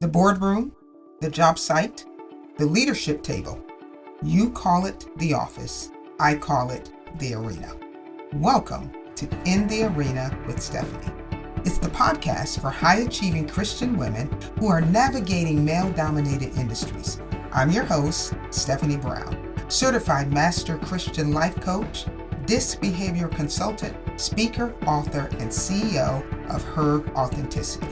The boardroom, the job site, the leadership table. You call it the office. I call it the arena. Welcome to In the Arena with Stephanie. It's the podcast for high-achieving Christian women who are navigating male-dominated industries. I'm your host, Stephanie Brown, certified master Christian life coach, disc behavior consultant, speaker, author, and CEO of Her Authenticity.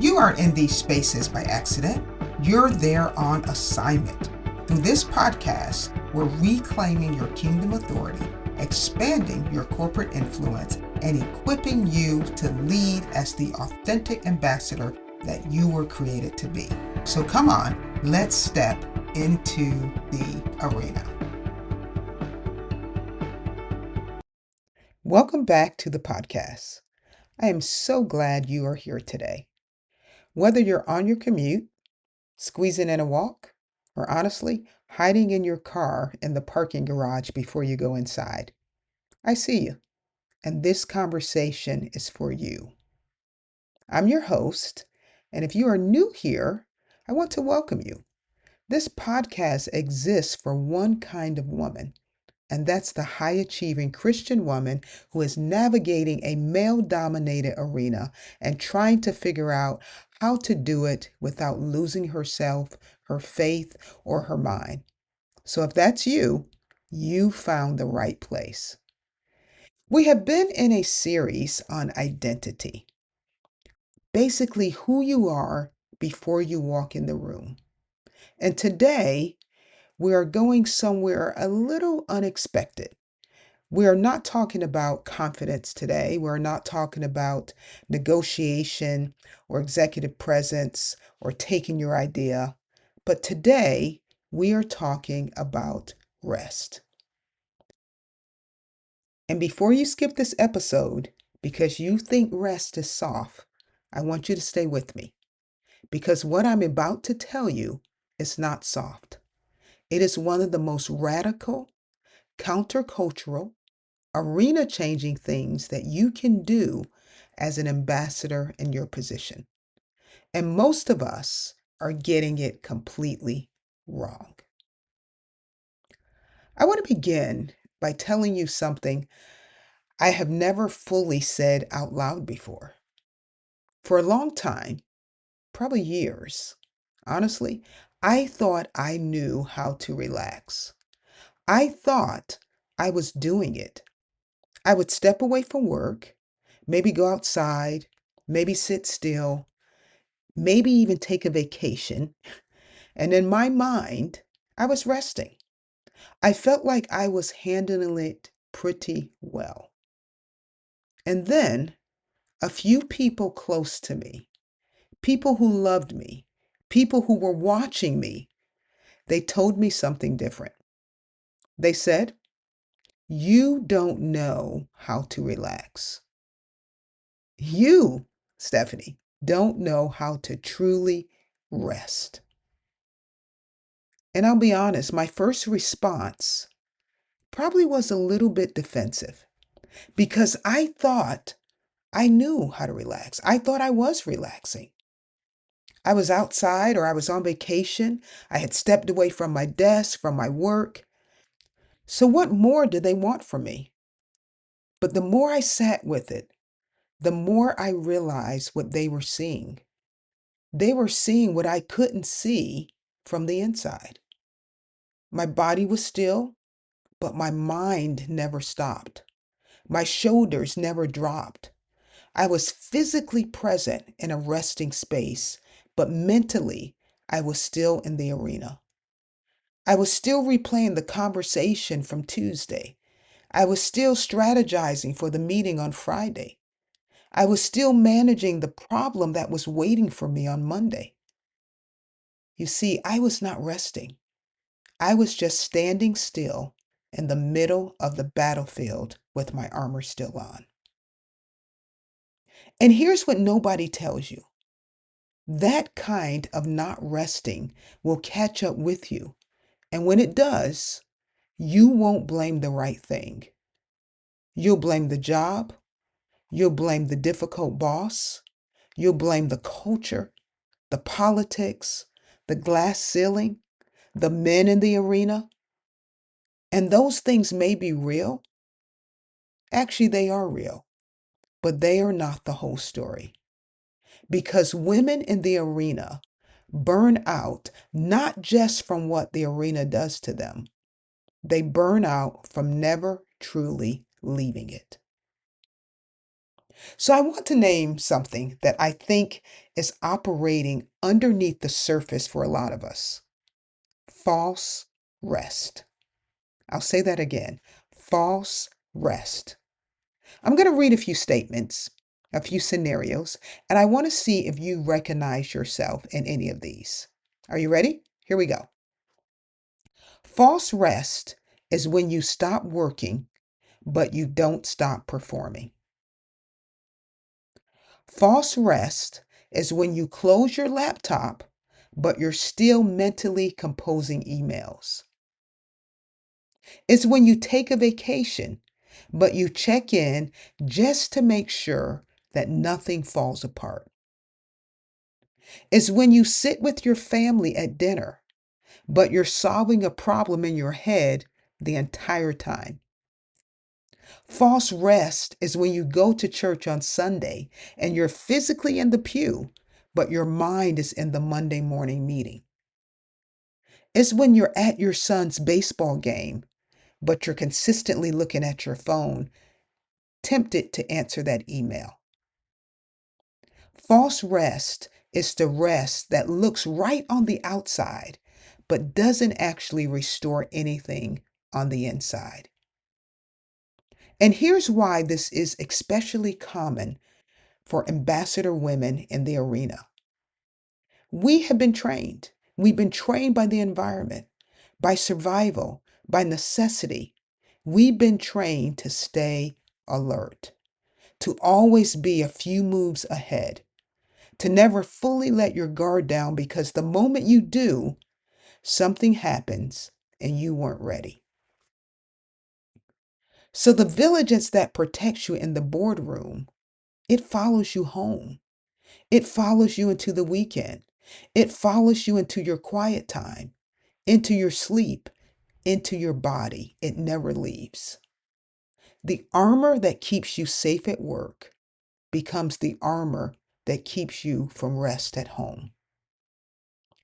You aren't in these spaces by accident. You're there on assignment. Through this podcast, we're reclaiming your kingdom authority, expanding your corporate influence, and equipping you to lead as the authentic ambassador that you were created to be. So come on, let's step into the arena. Welcome back to the podcast. I am so glad you are here today. Whether you're on your commute, squeezing in a walk, or honestly, hiding in your car in the parking garage before you go inside, I see you, and this conversation is for you. I'm your host, and if you are new here, I want to welcome you. This podcast exists for one kind of woman, and that's the high-achieving Christian woman who is navigating a male-dominated arena and trying to figure out how to do it without losing herself, her faith, or her mind. So if that's you, you found the right place. We have been in a series on identity, basically who you are before you walk in the room. And today, we are going somewhere a little unexpected. We are not talking about confidence today. We're not talking about negotiation or executive presence or taking your idea. But today, we are talking about rest. And before you skip this episode, because you think rest is soft, I want you to stay with me. Because what I'm about to tell you is not soft. It is one of the most radical, countercultural, arena-changing things that you can do as an ambassador in your position. And most of us are getting it completely wrong. I want to begin by telling you something I have never fully said out loud before. For a long time, probably years, honestly, I thought I knew how to relax. I thought I was doing it. I would step away from work, maybe go outside, maybe sit still, maybe even take a vacation. And in my mind, I was resting. I felt like I was handling it pretty well. And then a few people close to me, people who loved me, people who were watching me, they told me something different. They said, "You don't know how to relax. You, Stephanie, don't know how to truly rest." And I'll be honest, my first response probably was a little bit defensive because I thought I knew how to relax. I thought I was relaxing. I was outside or I was on vacation. I had stepped away from my desk, from my work. So what more did they want from me? But the more I sat with it, the more I realized what they were seeing. They were seeing what I couldn't see from the inside. My body was still, but my mind never stopped. My shoulders never dropped. I was physically present in a resting space, but mentally, I was still in the arena. I was still replaying the conversation from Tuesday. I was still strategizing for the meeting on Friday. I was still managing the problem that was waiting for me on Monday. You see, I was not resting. I was just standing still in the middle of the battlefield with my armor still on. And here's what nobody tells you. That kind of not resting will catch up with you. And when it does, you won't blame the right thing. You'll blame the job. You'll blame the difficult boss. You'll blame the culture. the politics, the glass ceiling, the men in the arena. And those things may be real. Actually, they are real, but they are not the whole story. Because women in the arena burn out not just from what the arena does to them, they burn out from never truly leaving it. So I want to name something that I think is operating underneath the surface for a lot of us: false rest. I'll say that again: false rest. I'm going to read a few statements, a few scenarios, and I want to see if you recognize yourself in any of these. Are you ready? Here we go. False rest is when you stop working, but you don't stop performing. False rest is when you close your laptop, but you're still mentally composing emails. It's when you take a vacation, but you check in just to make sure that nothing falls apart. It's when you sit with your family at dinner, but you're solving a problem in your head the entire time. False rest is when you go to church on Sunday and you're physically in the pew, but your mind is in the Monday morning meeting. It's when you're at your son's baseball game, but you're consistently looking at your phone, tempted to answer that email. False rest is the rest that looks right on the outside, but doesn't actually restore anything on the inside. And here's why this is especially common for ambassador women in the arena. We have been trained. We've been trained by the environment, by survival, by necessity. We've been trained to stay alert, to always be a few moves ahead, to never fully let your guard down, because the moment you do, something happens and you weren't ready. So the vigilance that protects you in the boardroom, it follows you home. It follows you into the weekend. It follows you into your quiet time, into your sleep, into your body. It never leaves. The armor that keeps you safe at work becomes the armor that keeps you from rest at home.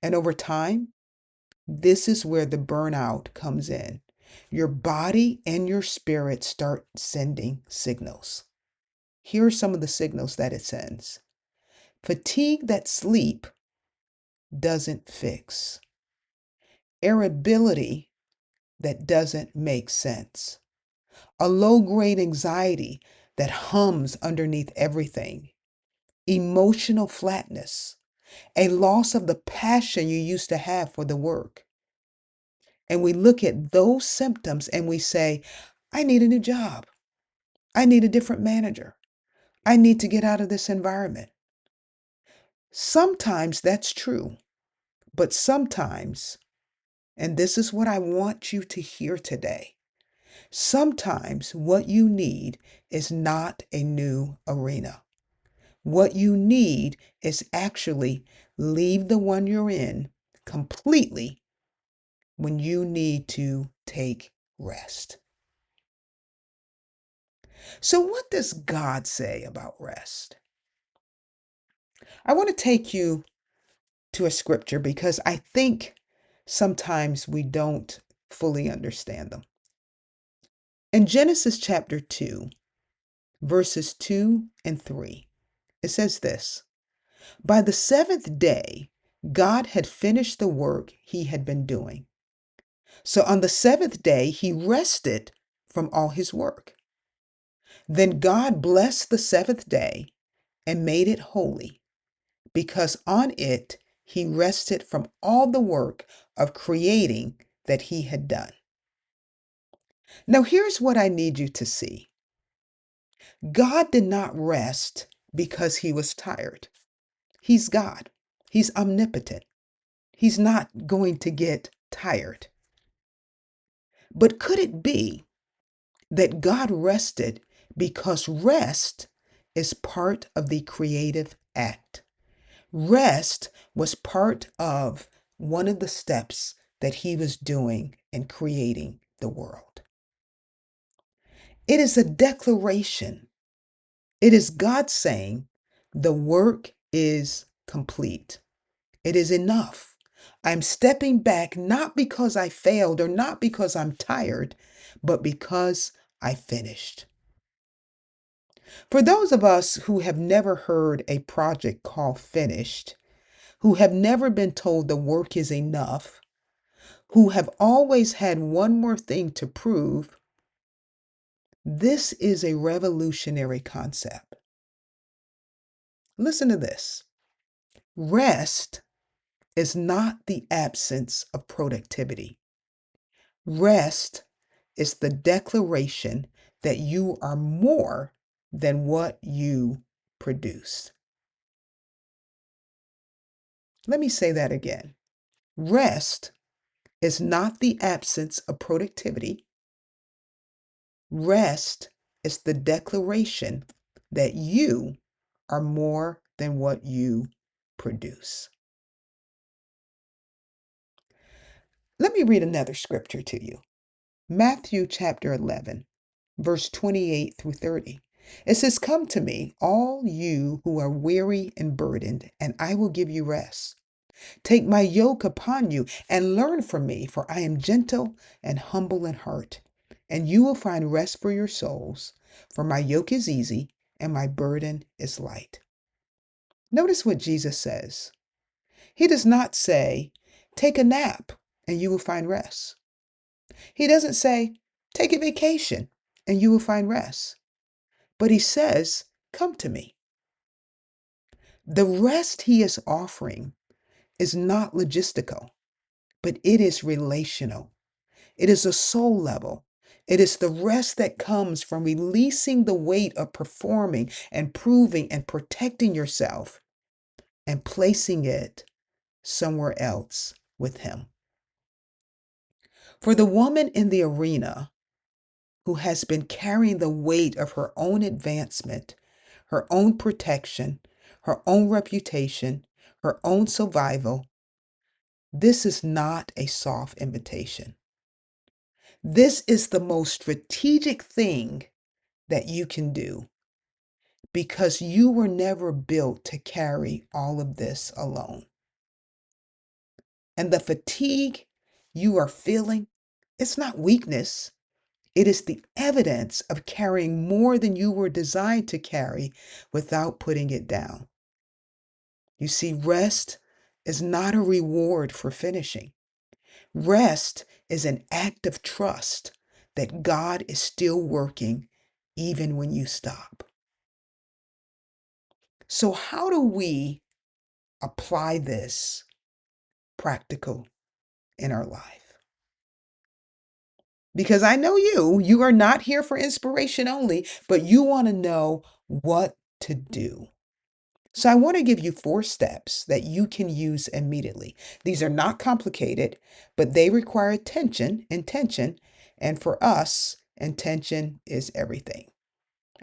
And over time, this is where the burnout comes in. Your body and your spirit start sending signals. Here are some of the signals that it sends. Fatigue that sleep doesn't fix. Irritability that doesn't make sense. A low-grade anxiety that hums underneath everything. Emotional flatness. A loss of the passion you used to have for the work. And we look at those symptoms and we say, I need a new job. I need a different manager. I need to get out of this environment. Sometimes that's true, but sometimes, and this is what I want you to hear today, sometimes what you need is not a new arena. What you need is actually leave the one you're in completely when you need to take rest. So, what does God say about rest? I want to take you to a scripture because I think sometimes we don't fully understand them. In Genesis chapter 2, verses 2 and 3, it says this: By the seventh day, God had finished the work he had been doing. So on the seventh day, he rested from all his work. Then God blessed the seventh day and made it holy, because on it he rested from all the work of creating that he had done. Now, here's what I need you to see: God did not rest because he was tired. He's God, he's omnipotent. He's not going to get tired. But could it be that God rested because rest is part of the creative act? Rest was part of one of the steps that he was doing in creating the world. It is a declaration. It is God saying, the work is complete. It is enough. I'm stepping back not because I failed or not because I'm tired, but because I finished. For those of us who have never heard a project called finished, who have never been told the work is enough, who have always had one more thing to prove, this is a revolutionary concept. Listen to this. Rest is not the absence of productivity. Rest is the declaration that you are more than what you produce. Let me say that again. Rest is not the absence of productivity. Rest is the declaration that you are more than what you produce. Let me read another scripture to you. Matthew chapter 11, verse 28 through 30. It says, "Come to me, all you who are weary and burdened, and I will give you rest. Take my yoke upon you and learn from me, for I am gentle and humble in heart, and you will find rest for your souls. For my yoke is easy and my burden is light." Notice what Jesus says. He does not say, take a nap and you will find rest. He doesn't say, take a vacation and you will find rest. But he says, come to me. The rest he is offering is not logistical, but it is relational. It is a soul level. It is the rest that comes from releasing the weight of performing and proving and protecting yourself and placing it somewhere else with him. For the woman in the arena who has been carrying the weight of her own advancement, her own protection, her own reputation, her own survival, this is not a soft invitation. This is the most strategic thing that you can do because you were never built to carry all of this alone. And the fatigue you are feeling, it's not weakness. It is the evidence of carrying more than you were designed to carry without putting it down. You see, rest is not a reward for finishing. Rest is an act of trust that God is still working even when you stop. So how do we apply this practical in our life? Because I know you are not here for inspiration only, but you want to know what to do. So I want to give you 4 steps that you can use immediately. These are not complicated, but they require intention, and for us, intention is everything.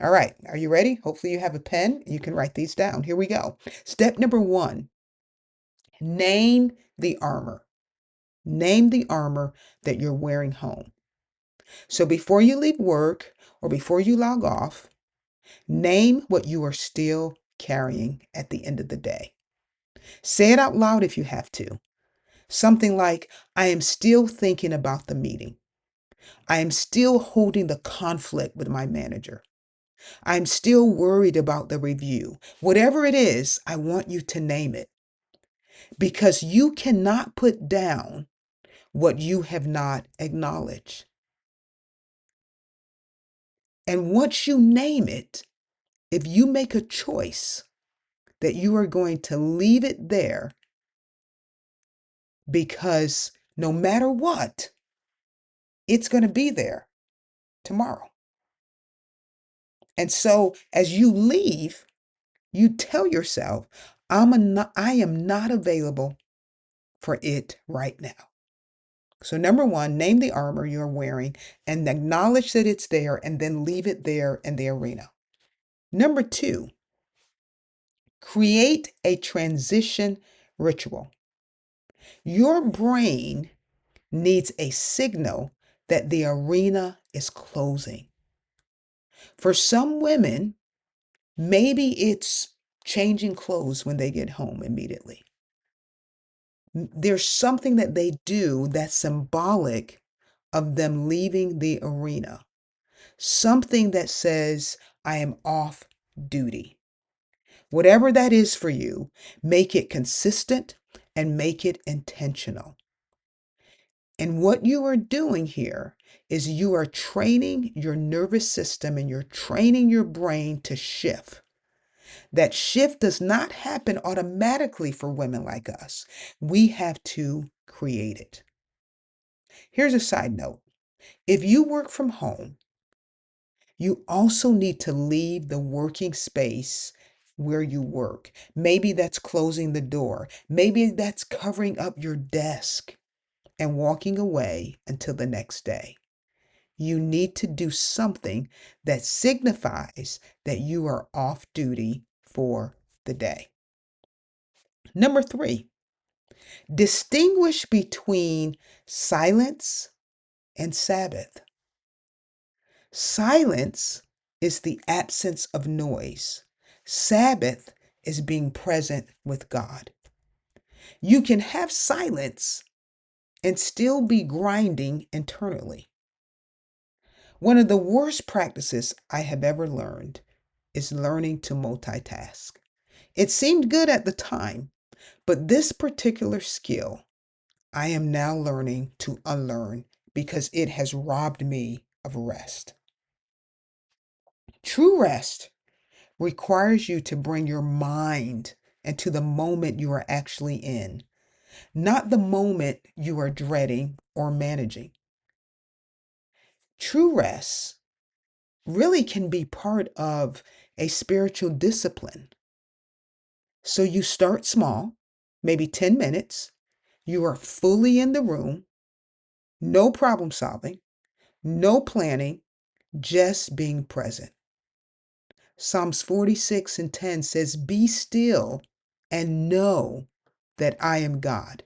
All right, are you ready? Hopefully you have a pen. You can write these down. Here we go. Step number 1, name the armor. Name the armor that you're wearing home. So before you leave work or before you log off, name what you are still carrying at the end of the day. Say it out loud if you have to. Something like, I am still thinking about the meeting. I am still holding the conflict with my manager. I'm still worried about the review. Whatever it is, I want you to name it because you cannot put down what you have not acknowledged. And once you name it, if you make a choice that you are going to leave it there because no matter what, it's going to be there tomorrow. And so as you leave, you tell yourself, I am not available for it right now. So number 1, name the armor you're wearing and acknowledge that it's there and then leave it there in the arena. Number 2, Create a transition ritual. Your brain needs a signal that the arena is closing. For some women, maybe it's changing clothes when they get home immediately. There's something that they do that's symbolic of them leaving the arena. Something that says, I am off duty. Whatever that is for you, make it consistent and make it intentional. And what you are doing here is you are training your nervous system and you're training your brain to shift. That shift does not happen automatically for women like us. We have to create it. Here's a side note. If you work from home, you also need to leave the working space where you work. Maybe that's closing the door. Maybe that's covering up your desk and walking away until the next day. You need to do something that signifies that you are off duty for the day. Number 3, distinguish between silence and Sabbath. Silence is the absence of noise. Sabbath is being present with God. You can have silence and still be grinding internally. One of the worst practices I have ever learned is learning to multitask. It seemed good at the time, but this particular skill I am now learning to unlearn because it has robbed me of rest. True rest requires you to bring your mind into the moment you are actually in, not the moment you are dreading or managing. True rest really can be part of a spiritual discipline. So you start small, maybe 10 minutes. You are fully in the room, no problem solving, no planning, just being present. Psalms 46:10 says, Be still and know that I am God.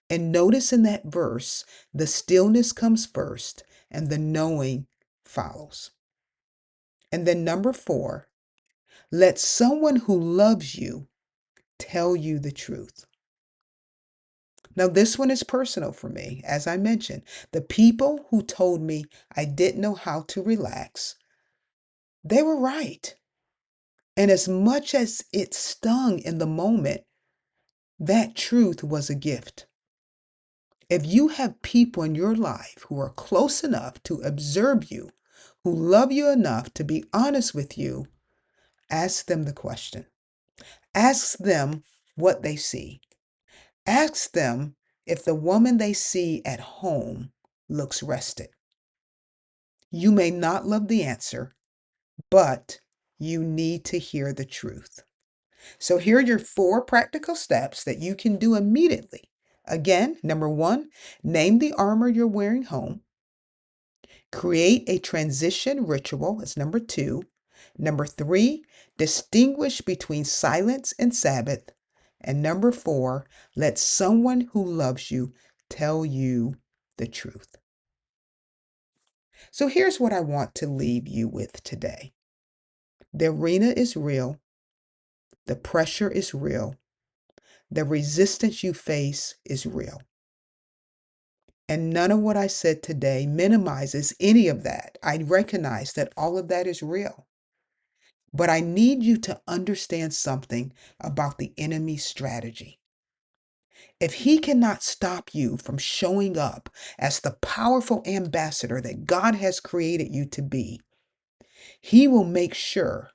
And notice in that verse, the stillness comes first and the knowing follows. And then number 4, let someone who loves you tell you the truth. Now, this one is personal for me. As I mentioned, the people who told me I didn't know how to relax, they were right. And as much as it stung in the moment, that truth was a gift. If you have people in your life who are close enough to observe you, who love you enough to be honest with you, ask them the question. Ask them what they see. Ask them if the woman they see at home looks rested. You may not love the answer, but you need to hear the truth. So here are your 4 practical steps that you can do immediately. Again, number 1, name the armor you're wearing home. Create a transition ritual. That's number 2. Number 3, distinguish between silence and Sabbath. And number 4, let someone who loves you tell you the truth. So here's what I want to leave you with today. The arena is real. The pressure is real. The resistance you face is real. And none of what I said today minimizes any of that. I recognize that all of that is real. But I need you to understand something about the enemy's strategy. If he cannot stop you from showing up as the powerful ambassador that God has created you to be, he will make sure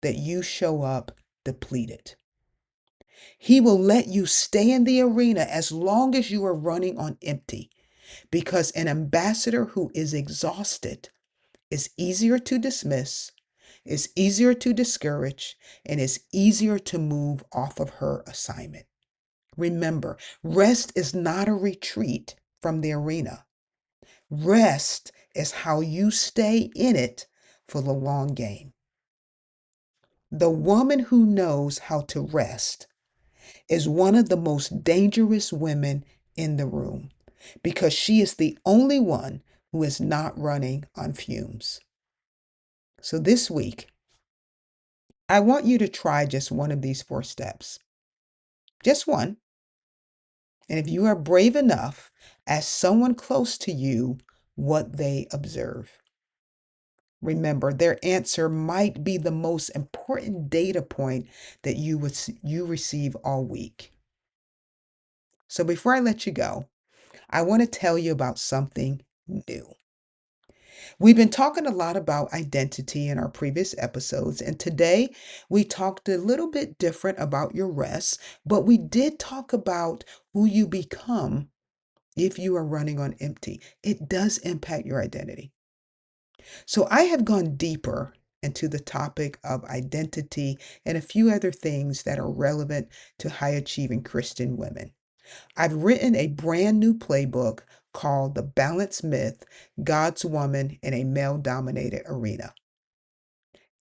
that you show up depleted. He will let you stay in the arena as long as you are running on empty, because an ambassador who is exhausted is easier to dismiss, is easier to discourage, and is easier to move off of her assignment. Remember, rest is not a retreat from the arena. Rest is how you stay in it for the long game. The woman who knows how to rest is one of the most dangerous women in the room because she is the only one who is not running on fumes. So this week, I want you to try just one of these 4 steps. Just one. And if you are brave enough, ask someone close to you what they observe. Remember, their answer might be the most important data point that you receive all week. So before I let you go, I want to tell you about something new. We've been talking a lot about identity in our previous episodes, and today we talked a little bit different about your rest, but we did talk about who you become if you are running on empty. It does impact your identity. So I have gone deeper into the topic of identity and a few other things that are relevant to high achieving Christian women. I've written a brand new playbook called The Balance Myth: God's Woman in a Male Dominated Arena.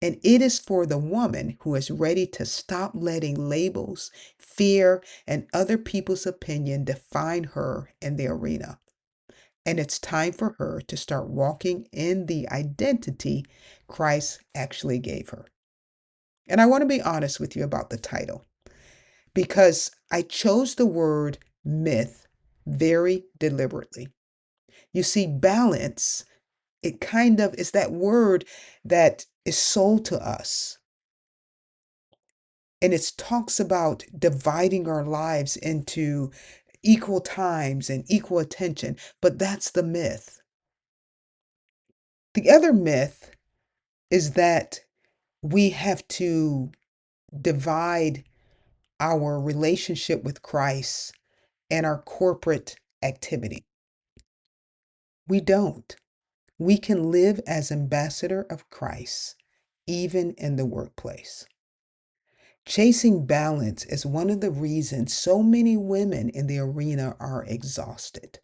And it is for the woman who is ready to stop letting labels, fear, and other people's opinion define her in the arena. And it's time for her to start walking in the identity Christ actually gave her. And I want to be honest with you about the title because I chose the word myth very deliberately. You see, balance, it kind of is that word that is sold to us. And it talks about dividing our lives into equal times and equal attention, but that's the myth. The other myth is that we have to divide our relationship with Christ and our corporate activity. We don't. We can live as ambassador of Christ, even in the workplace. Chasing balance is one of the reasons so many women in the arena are exhausted.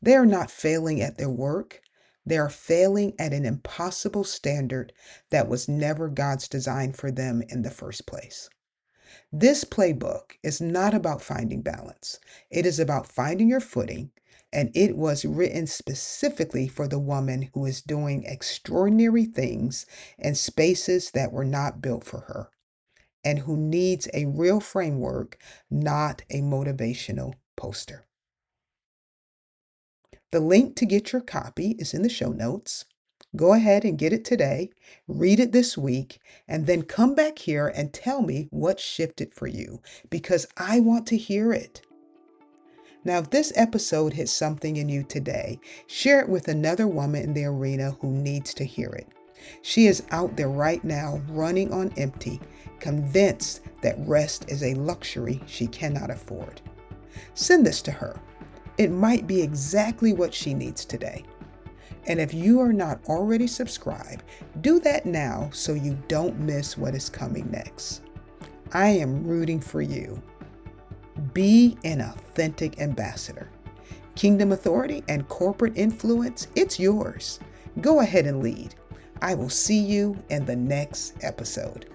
They are not failing at their work. They are failing at an impossible standard that was never God's design for them in the first place. This playbook is not about finding balance. It is about finding your footing, and it was written specifically for the woman who is doing extraordinary things in spaces that were not built for her, and who needs a real framework, not a motivational poster. The link to get your copy is in the show notes. Go ahead and get it today, read it this week, and then come back here and tell me what shifted for you because I want to hear it. Now, if this episode hit something in you today, share it with another woman in the arena who needs to hear it. She is out there right now running on empty, convinced that rest is a luxury she cannot afford. Send this to her. It might be exactly what she needs today. And if you are not already subscribed, do that now so you don't miss what is coming next. I am rooting for you. Be an authentic ambassador. Kingdom authority and corporate influence, it's yours. Go ahead and lead. I will see you in the next episode.